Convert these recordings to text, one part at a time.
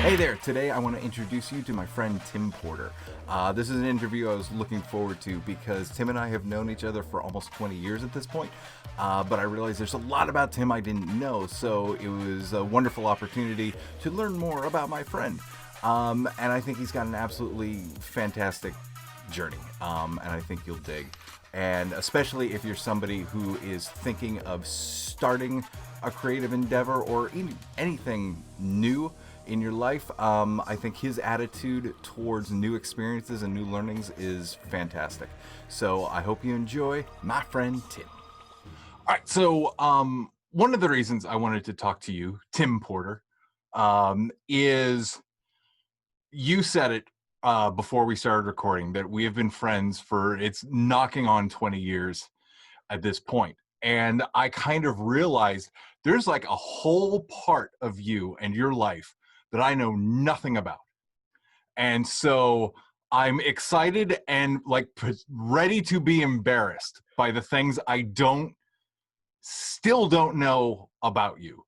Hey there, today I want to introduce you to my friend Tim Porter. This is an interview I was looking forward to because Tim and I have known each other for almost 20 years at this point, but I realized there's a lot about Tim I didn't know, so it was a wonderful opportunity to learn more about my friend. And I think he's got an absolutely fantastic journey, and I think you'll dig. And especially if you're somebody who is thinking of starting a creative endeavor or anything new in your life, I think his attitude towards new experiences and new learnings is fantastic. So I hope you enjoy my friend Tim. All right, so one of the reasons I wanted to talk to you, Tim Porter, is you said it before we started recording that we have been friends for it's knocking on 20 years at this point. And I kind of realized there's like a whole part of you and your life that I know nothing about. And so I'm excited and like ready to be embarrassed by the things I still don't know about you.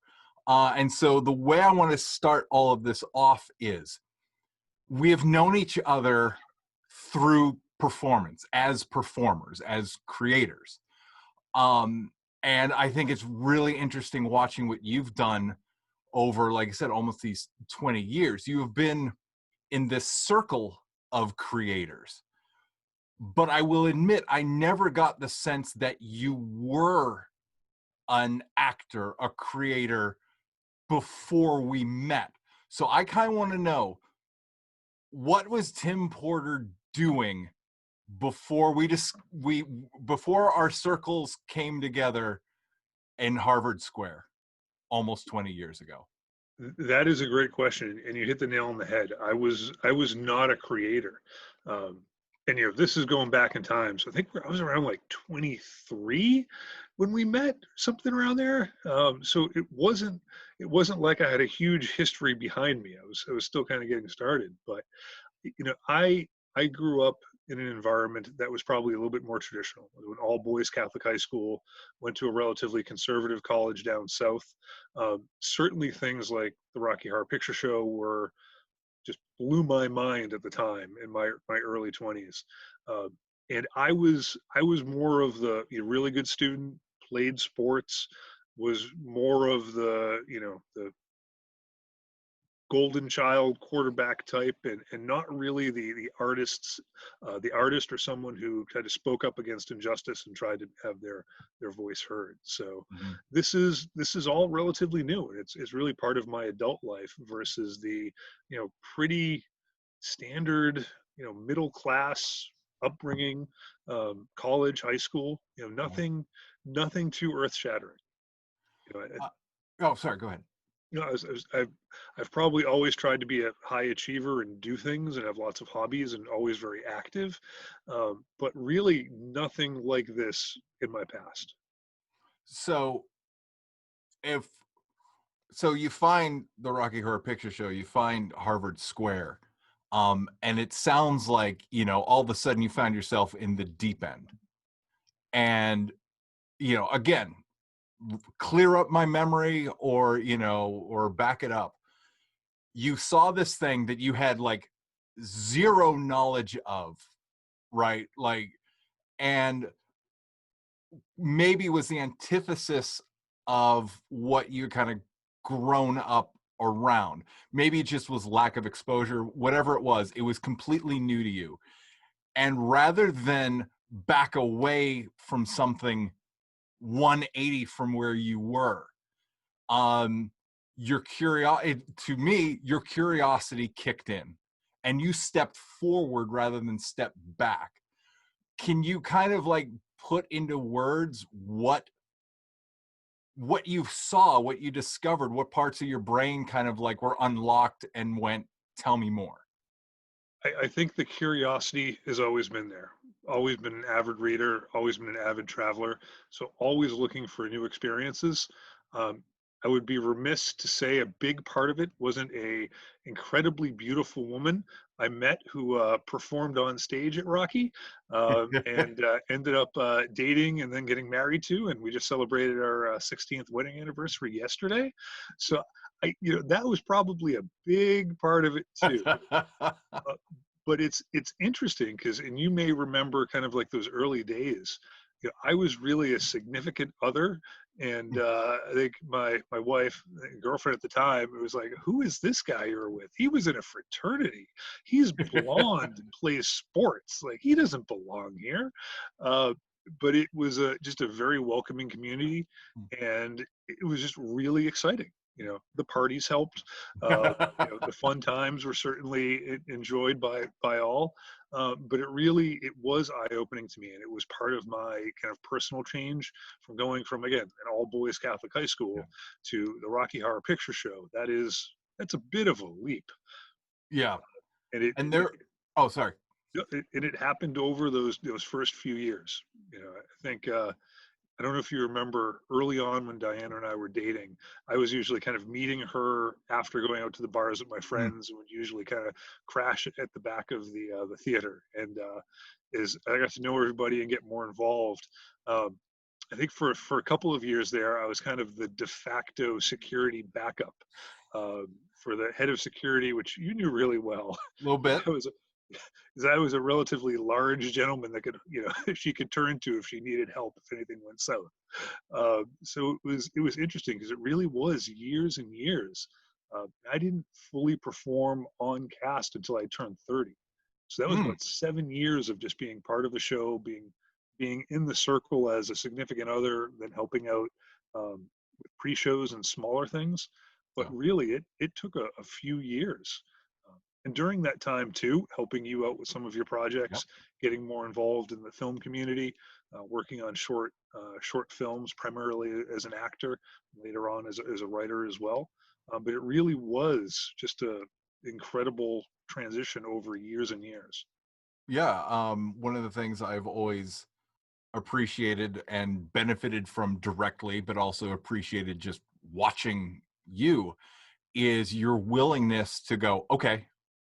And so the way I want to start all of this off is we have known each other through performance, as performers, as creators. And I think it's really interesting watching what you've done over, like I said, almost these 20 years. You have been in this circle of creators. But I will admit, I never got the sense that you were an actor, a creator before we met. So I kind of want to know, what was Tim Porter doing before before our circles came together in Harvard Square almost 20 years ago? That is a great question, and you hit the nail on the head. I was not a creator, and this is going back in time. So I think I was around like 23 when we met, something around there. So it wasn't like I had a huge history behind me. I was still kind of getting started, but I grew up in an environment that was probably a little bit more traditional. I went all boys Catholic high school, went to a relatively conservative college down south. Certainly things like the Rocky Horror Picture Show were just blew my mind at the time in my early 20s. And I was more of the really good student, played sports, was more of the golden child quarterback type, and not really the artist or someone who kind of spoke up against injustice and tried to have their voice heard. So Mm-hmm. this is all relatively new, and it's really part of my adult life versus the pretty standard middle class upbringing, college, high school, nothing too earth shattering. you know Uh, oh, sorry, go ahead. I've probably always tried to be a high achiever and do things and have lots of hobbies and always very active, but really nothing like this in my past. So if so you find the Rocky Horror Picture Show, you find Harvard Square, and it sounds like, all of a sudden you found yourself in the deep end. And, again, clear up my memory or back it up. You saw this thing that you had like zero knowledge of, right? Like, and maybe was the antithesis of what you kind of grown up around. Maybe it just was lack of exposure, whatever it was completely new to you. And rather than back away from something 180 from where you were, to me, your curiosity kicked in and you stepped forward rather than step back. Can you kind of like put into words what you saw, what you discovered, what parts of your brain kind of like were unlocked and went, tell me more? I think the curiosity has always been there. Always been an avid reader, always been an avid traveler. So always looking for new experiences. I would be remiss to say a big part of it wasn't a incredibly beautiful woman I met who performed on stage at Rocky, and ended up dating and then getting married to, and we just celebrated our 16th wedding anniversary yesterday. So that was probably a big part of it too. Uh, but it's interesting because, and you may remember kind of like those early days. I was really a significant other, and I think my wife, girlfriend at the time, it was like, "Who is this guy you're with? He was in a fraternity. He's blonde and plays sports. Like he doesn't belong here." Uh, but it was just a very welcoming community, and it was just really exciting. The parties helped. The fun times were certainly enjoyed by all. But it was eye opening to me, and it was part of my kind of personal change from going from, again, an all boys Catholic high Yeah. school to the Rocky Horror Picture Show. That's a bit of a leap, Yeah. and it, And it there, oh, sorry. and it happened over those first few years. I think I don't know if you remember early on when Diana and I were dating, I was usually kind of meeting her after going out to the bars with my Mm, friends, and would usually kind of crash at the back of the theater. And as I got to know everybody and get more involved, um, I think for a couple of years there, I was kind of the de facto security backup for the head of security, which you knew really well. little bit. I was I was a relatively large gentleman that could, she could turn to if she needed help if anything went south. So it was interesting because it really was years and years. I didn't fully perform on cast until I turned 30. So that was Mm, about 7 years of just being part of a show, being in the circle as a significant other, then helping out with pre-shows and smaller things. But yeah. really, it took a few years. And during that time too, helping you out with some of your Yep. projects, getting more involved in the film community, working on short films, primarily as an actor, later on as a writer as well. But it really was just a incredible transition over years and years. Yeah. One of the things I've always appreciated and benefited from directly, but also appreciated just watching you is your willingness to go, okay,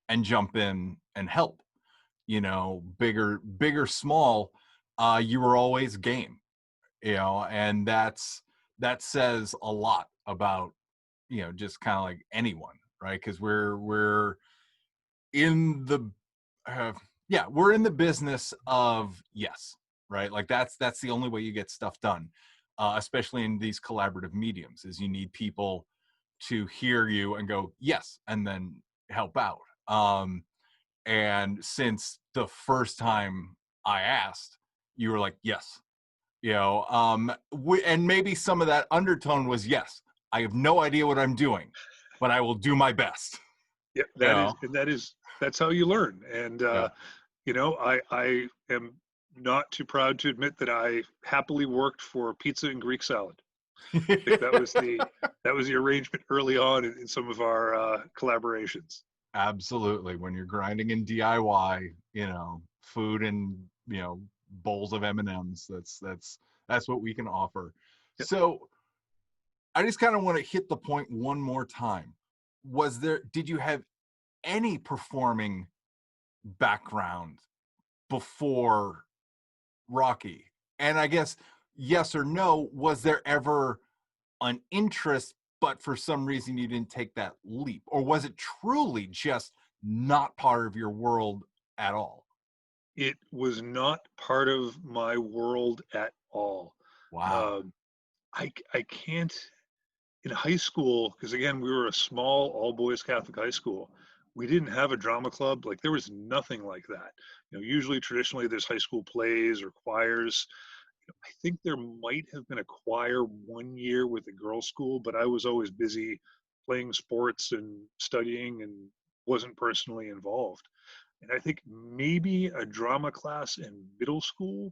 and jump in and help. Big or small, you were always game, and that says a lot about, just kind of like anyone, right? Because we're in the uh, yeah, we're in the business of yes, right? Like that's the only way you get stuff done, especially in these collaborative mediums, is you need people to hear you and go yes, and then help out. And since the first time I asked, you were like yes, and maybe some of that undertone was yes. I have no idea what I'm doing, but I will do my best. Yeah, You know, that's how you learn. And yeah. I am not too proud to admit that I happily worked for pizza and Greek salad. I think that was the arrangement early on in some of our collaborations. Absolutely. When you're grinding in DIY, food and bowls of M&Ms, that's what we can offer. Yep. So I just kind of want to hit the point one more time. Did you have any performing background before Rocky? And I guess yes or no, was there ever an interest, but for some reason you didn't take that leap? Or was it truly just not part of your world at all? It was not part of my world at all. Wow. Um, I can't, in high school, because again, we were a small all boys Catholic high school. We didn't have a drama club. Like there was nothing like that. Usually traditionally there's high school plays or choirs. I think there might have been a choir one year with a girls' school, but I was always busy playing sports and studying and wasn't personally involved. And I think maybe a drama class in middle school,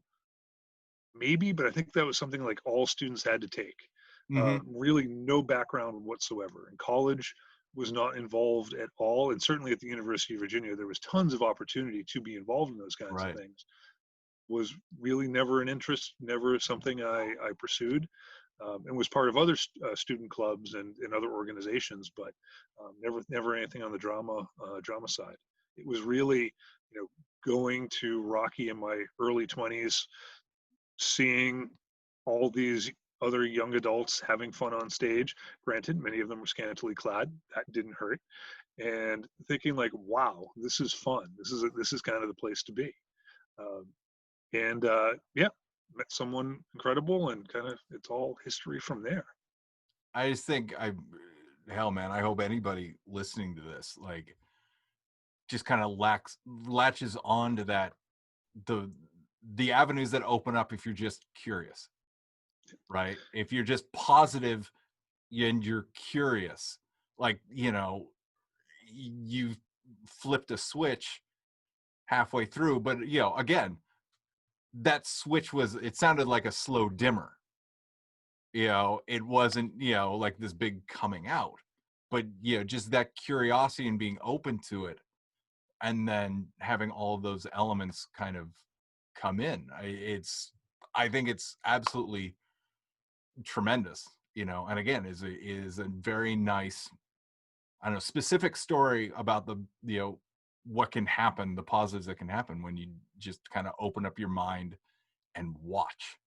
maybe, but I think that was something like all students had to take. Mm-hmm. Really, no background whatsoever. In college, was not involved at all, and certainly at the University of Virginia, there was tons of opportunity to be involved in those kinds of Right. things. Was really never an interest, never something I pursued. and was part of other student clubs and other organizations, but never anything on the drama side. It was really, going to Rocky in my early 20s, seeing all these other young adults having fun on stage. Granted, many of them were scantily clad. That didn't hurt. And thinking like, wow, this is fun. This is kind of the place to be. Um, and yeah, met someone incredible, and kind of it's all history from there. I just think hell, man, I hope anybody listening to this, like, just kind of latches on to that, the the avenues that open up if you're just curious, right? If you're just positive and you're curious, like, you flipped a switch halfway through, but again, that switch it sounded like a slow dimmer. It wasn't, like this big coming out, but just that curiosity and being open to it, and then having all of those elements kind of come in. I think it's absolutely tremendous, and again, is a very nice, I don't know, specific story about what can happen, the positives that can happen when you just kind of open up your mind and watch.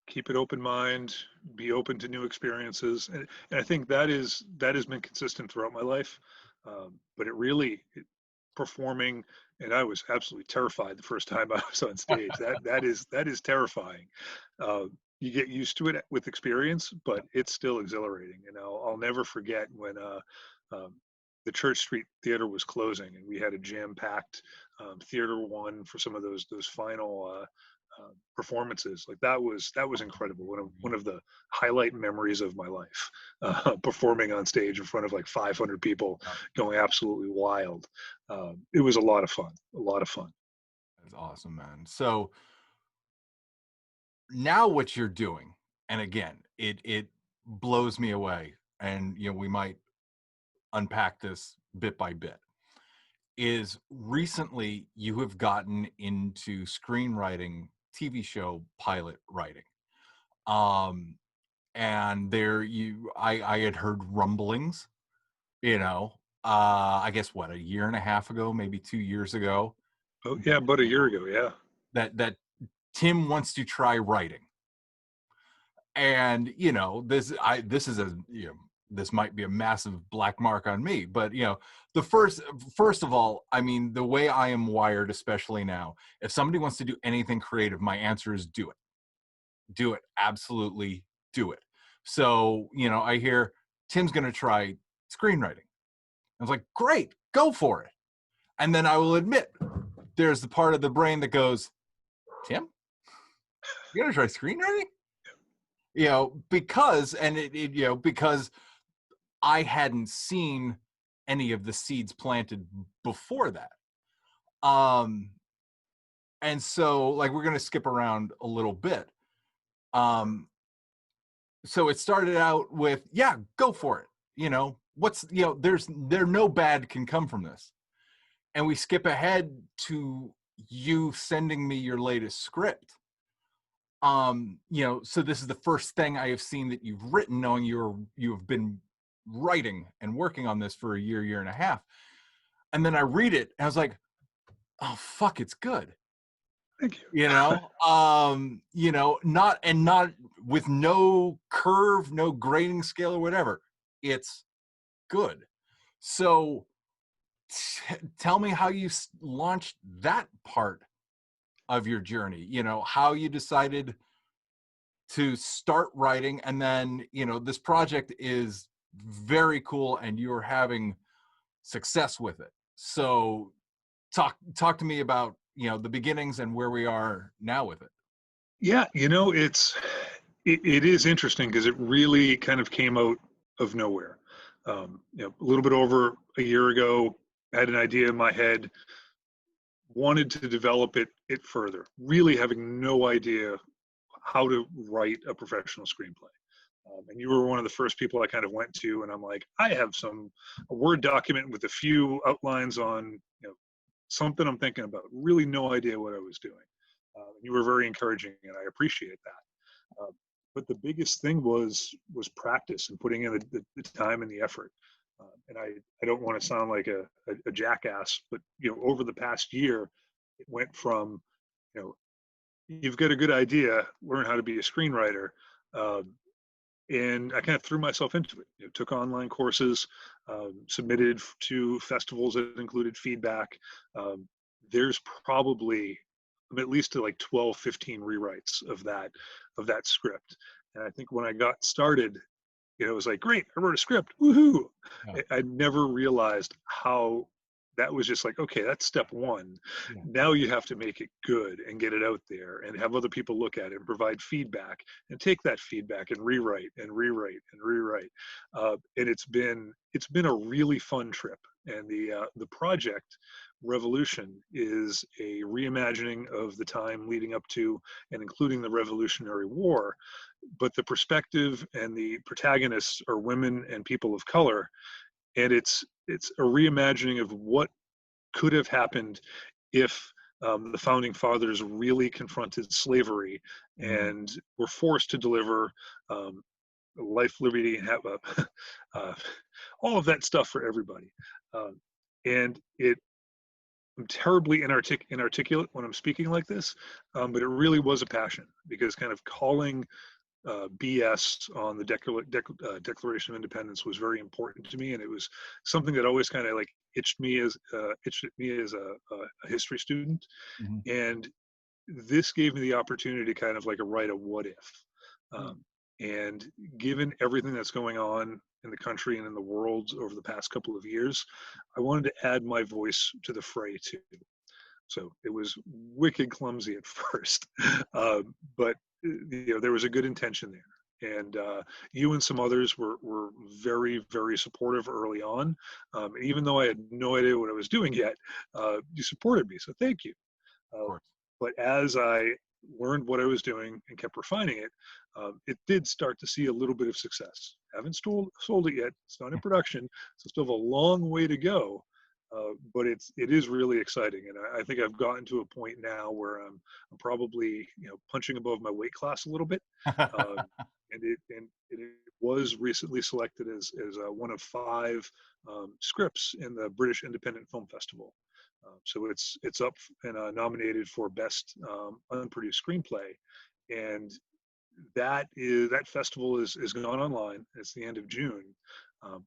Keep an open mind, be open to new experiences, and I think that has been consistent throughout my life. But performing, and I was absolutely terrified the first time I was on stage. That is terrifying. Uh, you get used to it with experience, but it's still exhilarating. And I'll never forget when um, the Church Street Theater was closing, and we had a jam-packed Theater One for some of those final performances. Like that was incredible. One of the highlight memories of my life, performing on stage in front of like 500 people, going absolutely wild. It was a lot of fun. A lot of fun. That's awesome, man. So now what you're doing, and again, it blows me away, and we might unpack this bit by bit, is recently you have gotten into screenwriting, TV show pilot writing. um and I had heard rumblings, I guess what, a year and a half ago, maybe 2 years ago, Oh yeah, about a year ago. Yeah. that Tim wants to try writing. And this is this might be a massive black mark on me, but the first of all, I mean, the way I am wired, especially now, if somebody wants to do anything creative, my answer is do it. Do it. Absolutely do it. So, I hear Tim's going to try screenwriting. I was like, great, go for it. And then I will admit, there's the part of the brain that goes, Tim, you're going to try screenwriting? Because I hadn't seen any of the seeds planted before that. And so, like, we're going to skip around a little bit. So it started out with, yeah, go for it. No bad can come from this. And we skip ahead to you sending me your latest script. So this is the first thing I have seen that you've written, knowing you have been writing and working on this for a year and a half. And then I read it and I was like, oh fuck, it's good. Thank you. Not with no curve, no grading scale or whatever. It's good. So tell me how you launched that part of your journey, how you decided to start writing, and then, this project is very cool and you're having success with it. So talk to me about, the beginnings and where we are now with it. Yeah, it is interesting because it really kind of came out of nowhere. A little bit over a year ago, I had an idea in my head, wanted to develop it further, really having no idea how to write a professional screenplay. And you were one of the first people I kind of went to, and I'm like, I have a Word document with a few outlines on, something I'm thinking about. Really, no idea what I was doing. You were very encouraging, and I appreciate that. but the biggest thing was practice and putting in the time and the effort. And I don't want to sound like a jackass, but over the past year, it went from you know you've got a good idea, learn how to be a screenwriter. Um, and I kind of threw myself into it. Took online courses, submitted to festivals that included feedback. Um, there's probably at least like 12, 15 rewrites of that script. And I think when I got started, it was like, great, I wrote a script, woohoo! Yeah. I never realized how that was just like, okay, that's step one. Yeah. Now you have to make it good and get it out there and have other people look at it and provide feedback and take that feedback and rewrite and rewrite and rewrite. And it's been a really fun trip. And the project Revolution is a reimagining of the time leading up to and including the Revolutionary War, but the perspective and the protagonists are women and people of color, and it's a reimagining of what could have happened if the founding fathers really confronted slavery Mm. and were forced to deliver life, liberty, and have uh, all of that stuff for everybody. Um, and I'm terribly inarticulate when I'm speaking like this, but it really was a passion because kind of calling BS on the Declaration of Independence was very important to me, and it was something that always kind of like itched at me as a history student. Mhm. And this gave me the opportunity to kind of like write a what if. Mm. And given everything that's going on in the country and in the world over the past couple of years, I wanted to add my voice to the fray too. So it was wicked clumsy at first, but there was a good intention there. And you and some others were very, very supportive early on. Even though I had no idea what I was doing yet, you supported me. So thank you. Of Uh, course. but as I learned what I was doing and kept refining it, it did start to see a little bit of success. Haven't sold it yet. It's not in production, so still have a long way to go. But it is really exciting, and I think I've gotten to a point now where I'm probably punching above my weight class a little bit. Um, and it was recently selected as one of five scripts in the British Independent Film Festival. So it's up and nominated for best unproduced screenplay, and that festival is going online. It's the end of June,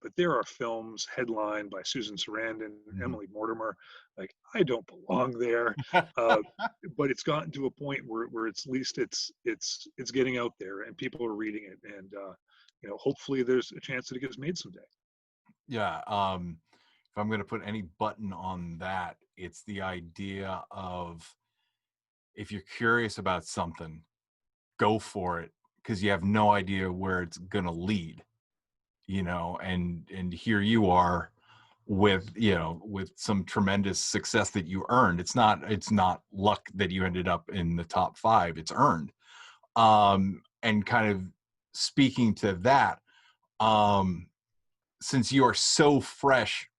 but there are films headlined by Susan Sarandon, Mhm. Emily Mortimer. Like I don't belong there, uh, but it's gotten to a point where it's at least it's getting out there and people are reading it, and hopefully there's a chance that it gets made someday. Yeah. If I'm going to put any button on that, it's the idea of if you're curious about something, go for it because you have no idea where it's going to lead, and here you are with with some tremendous success that you earned. It's not luck that you ended up in the top 5. It's earned. And kind of speaking to that, um since you are so fresh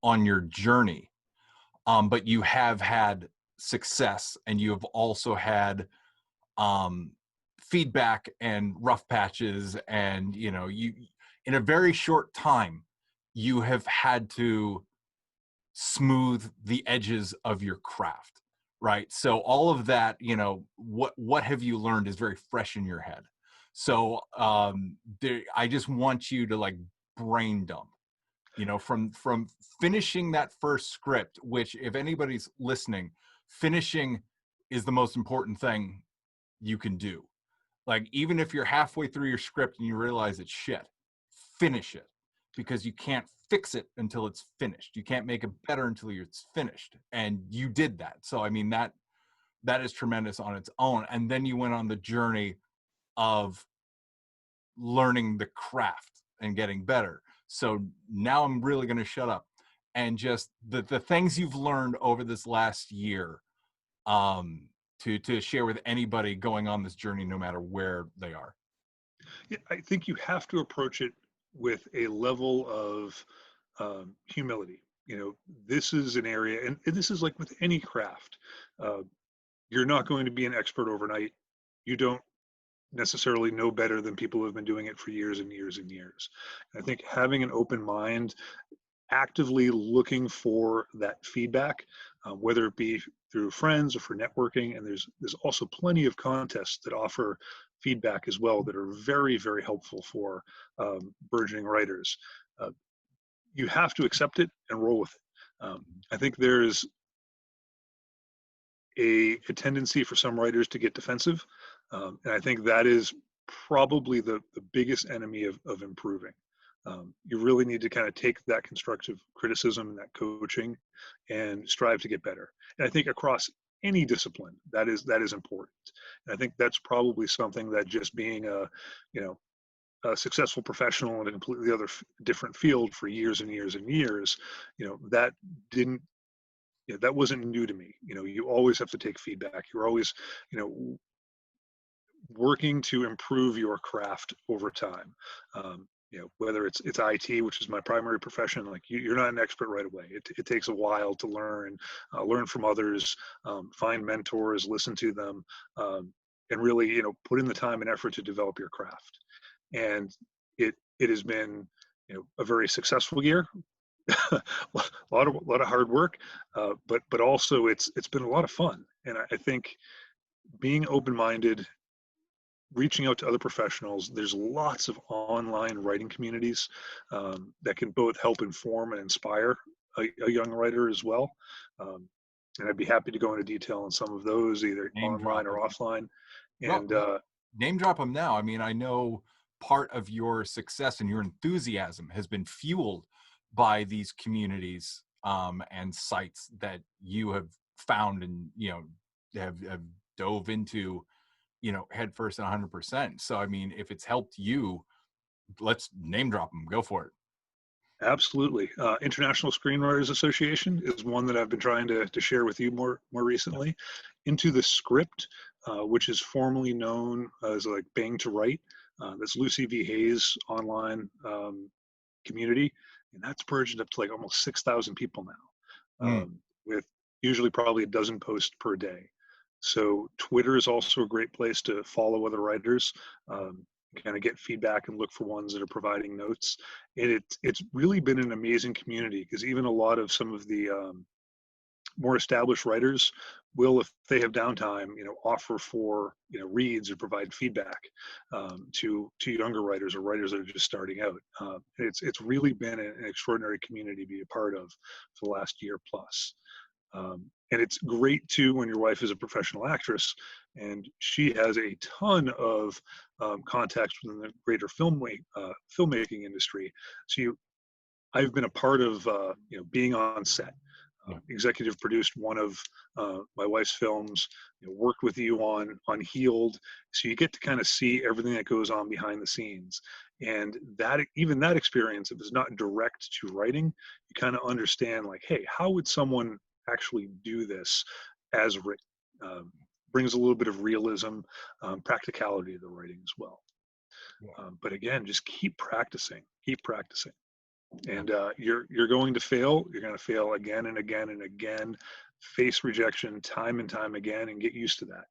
on your journey, but you have had success and you have also had um, feedback and rough patches, and you in a very short time you have had to smooth the edges of your craft, right? So all of that, what have you learned is very fresh in your head. So I just want you to like brain dump, from finishing that first script, which if anybody's listening, finishing is the most important thing you can do. Like even if you're halfway through your script and you realize it's shit, finish it, because you can't fix it until it's finished. You can't make it better until it's finished, and you did that. So I mean that is tremendous on its own. And then you went on the journey of learning the craft and getting better. So now I'm really going to shut up and just the things you've learned over this last year, to share with anybody going on this journey, no matter where they are. Yeah, I think you have to approach it with a level of humility. This is an area, and this is like with any craft. Uh, you're not going to be an expert overnight. You don't necessarily know better than people who have been doing it for years and years and years. And I think having an open mind, actively looking for that feedback, whether it be through friends or for networking. And there's also plenty of contests that offer feedback as well that are very, very helpful for burgeoning writers. Uh, you have to accept it and roll with it. I think there's a tendency for some writers to get defensive. And I think that is probably the biggest enemy of improving. You really need to kind of take that constructive criticism and that coaching and strive to get better. And I think across any discipline, that is important. And I think that's probably something that just being you know, a successful professional in a completely different field for years and years and years, that didn't, that wasn't new to me. You always have to take feedback. You're always, you know, working to improve your craft over time. Whether it's IT, which is my primary profession, like you're not an expert right away. It takes a while to learn from others, find mentors, listen to them, and really, put in the time and effort to develop your craft. And it has been, a very successful year. a lot of hard work, but also it's been a lot of fun. And I think being open-minded, reaching out to other professionals. There's lots of online writing communities that can both help inform and inspire a young writer as well. Um, and I'd be happy to go into detail on some of those, either Name online drop or 'em. offline. Well, And name drop them now. I mean, I know part of your success and your enthusiasm has been fueled by these communities and sites that you have found and have dove into headfirst and 100%. So I mean, if it's helped you, let's name drop them. Go for it. absolutely, International Screenwriters Association is one that I've been trying to share with you more Yeah. recently. Into the Script, which is formerly known as like Bang to Write. That's Lucy V. Hayes' online community, and that's purged up to like almost 6,000 people now, Mm. with usually probably a dozen posts per day. So Twitter is also a great place to follow other writers, kind of get feedback and look for ones that are providing notes. And it's really been an amazing community because even a lot of some of the more established writers will, if they have downtime, offer for reads or provide feedback to younger writers or writers that are just starting out. It's really been an extraordinary community to be a part of for the last year plus. And it's great too when your wife is a professional actress and she has a ton of contacts within the greater filmmaking industry. So I've been a part of being on set. Yeah. Executive produced one of my wife's films. Worked with you on Healed, so you get to kind of see everything that goes on behind the scenes. And that experience, if it's not direct to writing, you kind of understand like, hey, how would someone actually do this as written? Brings a little bit of realism, practicality to the writing as well. Yeah. But again, just keep practicing, keep practicing. Yeah. And you're going to fail. You're going to fail again and again and again. Face rejection time and time again, and get used to that.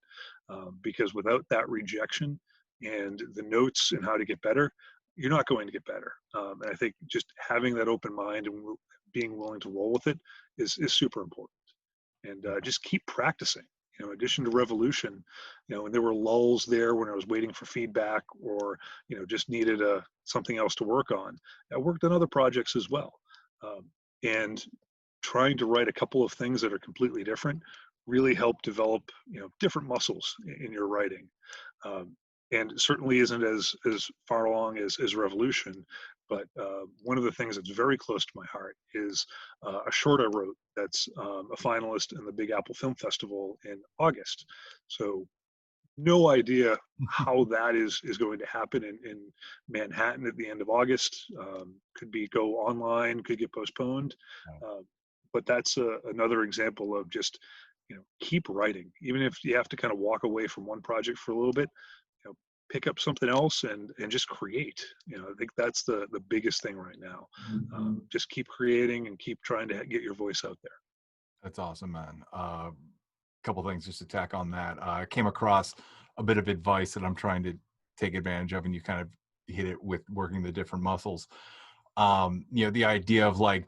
Because without that rejection and the notes and how to get better, you're not going to get better. And I think just having that open mind and being willing to roll with it is super important. And just keep practicing. In addition to Revolution, and there were lulls there when I was waiting for feedback or just needed something else to work on. I worked on other projects as well, and trying to write a couple of things that are completely different really helped develop different muscles in your writing. Um, and certainly isn't as far along as Revolution, but one of the things that's very close to my heart is a short I wrote that's a finalist in the Big Apple Film Festival in August. So no idea how that is going to happen in Manhattan at the end of August. Could be go online, could get postponed, uh, but that's another example of just keep writing, even if you have to kind of walk away from one project for a little bit. Pick up something else and just create. I think that's the biggest thing right now. Just keep creating and keep trying to get your voice out there. That's awesome, man. Couple things just to tack on that. I came across a bit of advice that I'm trying to take advantage of, and you kind of hit it with working the different muscles. The idea of like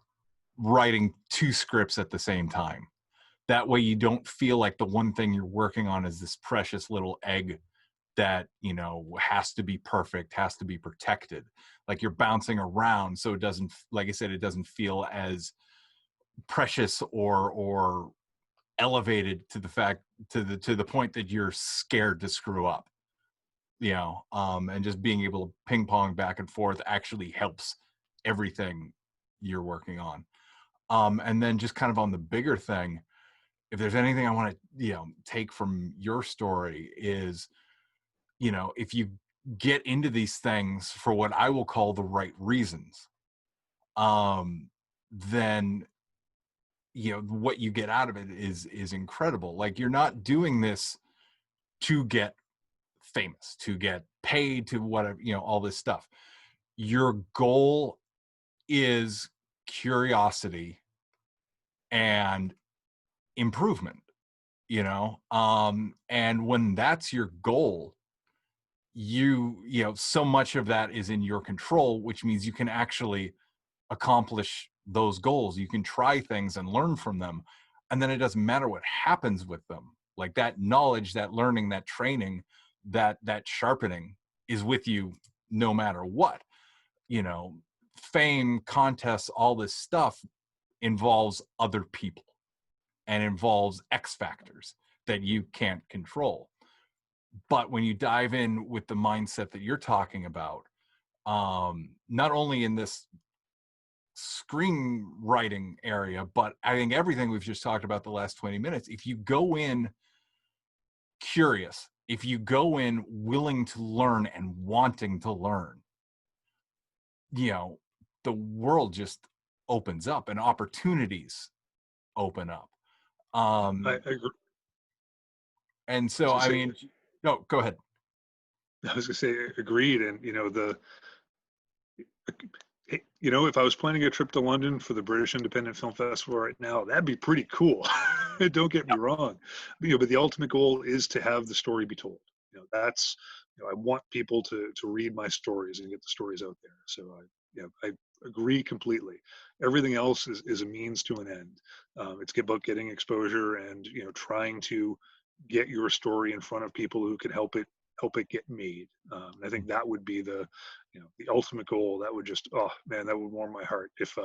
writing 2 scripts at the same time. That way you don't feel like the one thing you're working on is this precious little egg that, has to be perfect, has to be protected. Like you're bouncing around, so it doesn't, like I said, it doesn't feel as precious or elevated to the point that you're scared to screw up. And just being able to ping pong back and forth actually helps everything you're working on. And then just kind of on the bigger thing, if there's anything I want to, take from your story is, if you get into these things for what I will call the right reasons, then, what you get out of it is incredible. Like you're not doing this to get famous, to get paid, to whatever, all this stuff. Your goal is curiosity and improvement, and when that's your goal, so much of that is in your control, which means you can actually accomplish those goals. You can try things and learn from them, and then it doesn't matter what happens with them. Like that knowledge, that learning, that training, that sharpening is with you no matter what. Fame, contests, all this stuff involves other people and involves X factors that you can't control. But when you dive in with the mindset that you're talking about, not only in this screenwriting area, but I think everything we've just talked about the last 20 minutes, if you go in curious, if you go in willing to learn and wanting to learn, the world just opens up and opportunities open up. I agree. And so, I mean, no, go ahead. I was gonna say agreed, and if I was planning a trip to London for the British Independent Film Festival right now, that'd be pretty cool. Don't get me wrong, but the ultimate goal is to have the story be told. That's I want people to read my stories and get the stories out there. So I agree completely. Everything else is a means to an end. It's about getting exposure and trying to get your story in front of people who can help it get made. I think that would be the ultimate goal. That would just, oh man, that would warm my heart if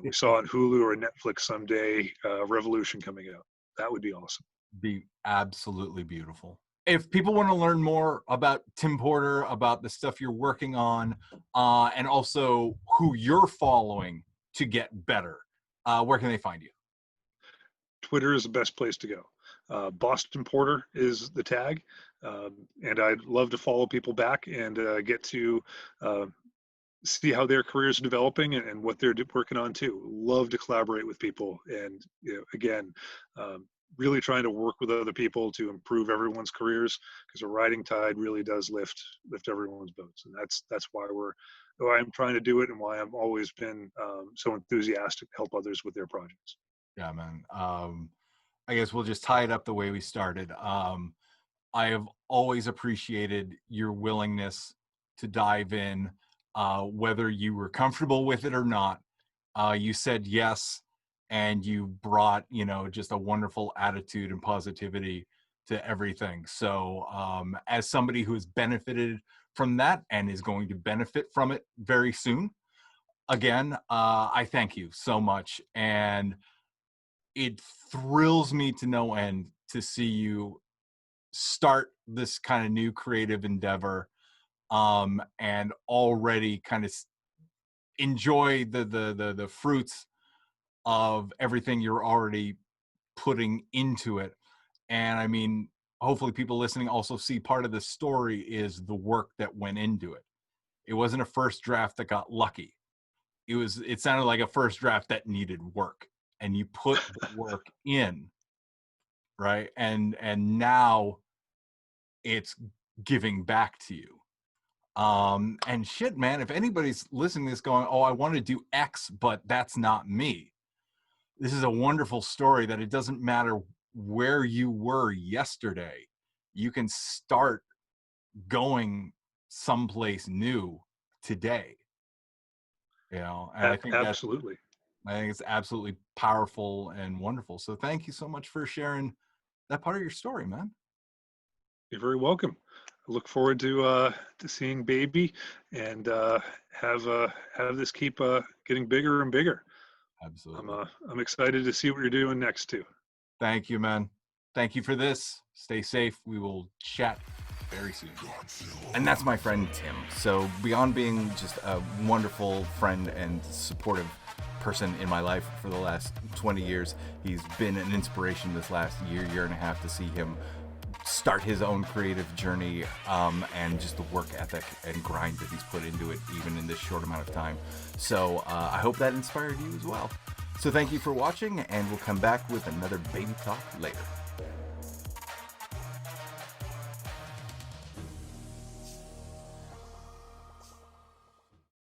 we saw on Hulu or Netflix someday Revolution coming out. That would be awesome. Be absolutely beautiful. If people want to learn more about Tim Porter, about the stuff you're working on, and also who you're following to get better, where can they find you? Twitter is the best place to go. Boston Porter is the tag. And I'd love to follow people back and get to see how their careers are developing and what they're working on too. Love to collaborate with people, and again, really trying to work with other people to improve everyone's careers, because a rising tide really does lift everyone's boats, and that's why I'm trying to do it, and why I've always been so enthusiastic to help others with their projects. Yeah, man. I guess we'll just tie it up the way we started. I have always appreciated your willingness to dive in, whether you were comfortable with it or not. You said yes, and you brought, just a wonderful attitude and positivity to everything. So as somebody who has benefited from that and is going to benefit from it very soon, again, I thank you so much. And it thrills me to no end to see you start this kind of new creative endeavor, and already kind of enjoy the fruits of everything you're already putting into it. And I mean, hopefully people listening also see part of the story is the work that went into it. It wasn't a first draft that got lucky. It sounded like a first draft that needed work, and you put the work in, right? And now it's giving back to you. And shit, man, if anybody's listening to this going, oh, I want to do X, but that's not me, this is a wonderful story that it doesn't matter where you were yesterday. You can start going someplace new today. And Absolutely. I think it's absolutely powerful and wonderful. So thank you so much for sharing that part of your story, man. You're very welcome. I look forward to seeing baby and have this keep getting bigger and bigger. Absolutely. I'm excited to see what you're doing next too. Thank you, man. Thank you for this. Stay safe. We will chat very soon. And that's my friend Tim. So beyond being just a wonderful friend and supportive person in my life for the last 20 years, he's been an inspiration this last year and a half to see him start his own creative journey, and just the work ethic and grind that he's put into it even in this short amount of time. So I hope that inspired you as well. So thank you for watching, and we'll come back with another baby talk later.